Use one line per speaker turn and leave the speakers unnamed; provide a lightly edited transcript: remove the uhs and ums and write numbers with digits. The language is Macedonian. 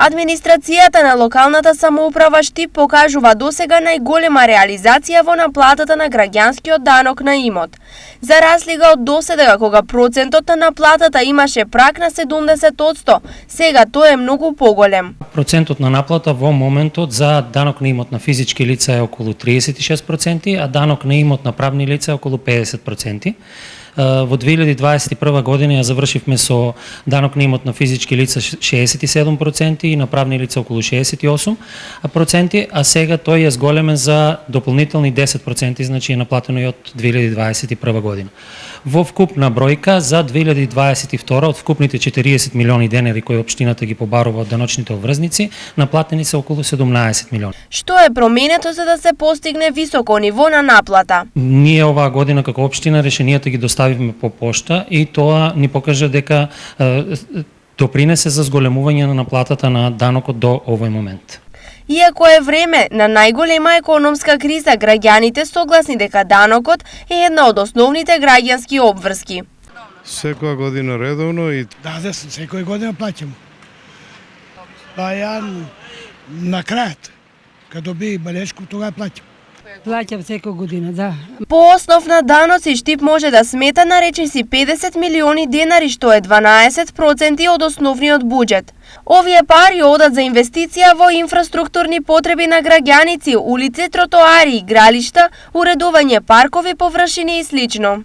Администрацијата на локалната самоуправа Штип покажува досега најголема реализација во наплатата на граѓанскиот данок на имот. За разлика од доседа кога процентот на наплатата имаше праг на 70%, сега тој е многу поголем.
Процентот на наплата во моментот за данок на имот на физички лица е околу 36%, а данок на имот на правни лица е околу 50%. Во 2021 година ја завршивме со данок на имот на физички лица 67% и на правни лица околу 68%, а сега тој е зголемен за дополнителни 10%, значи е наплатено и од 2021 година. Во вкупна бројка за 2022 од вкупните 40 милиони денари кои општината ги побарува од даночните обврзници, наплатени се околу 17 милиони.
Што е променето за да се постигне високо ниво на наплата?
Ние оваа година како општина решенијата ги доставивме по пошта и тоа ни покажа дека допринесе за зголемување на наплатата на данокот до овој момент.
Иако е време на најголема економска криза, граѓаните согласни дека данокот е една од основните граѓански обврски.
Секоја година редовно и
Да, секоја година плаќам. Па ја на крајот, кога доби белешку, тога плаќам.
Плаќам секоја година, да.
По основ на даноци Штип може да смета на речиси 50 милиони денари, што е 12% од основниот буџет. Овие пари одат за инвестиција во инфраструктурни потреби на граѓаници, улици, тротоари, игралишта, уредување паркови, површини и слично.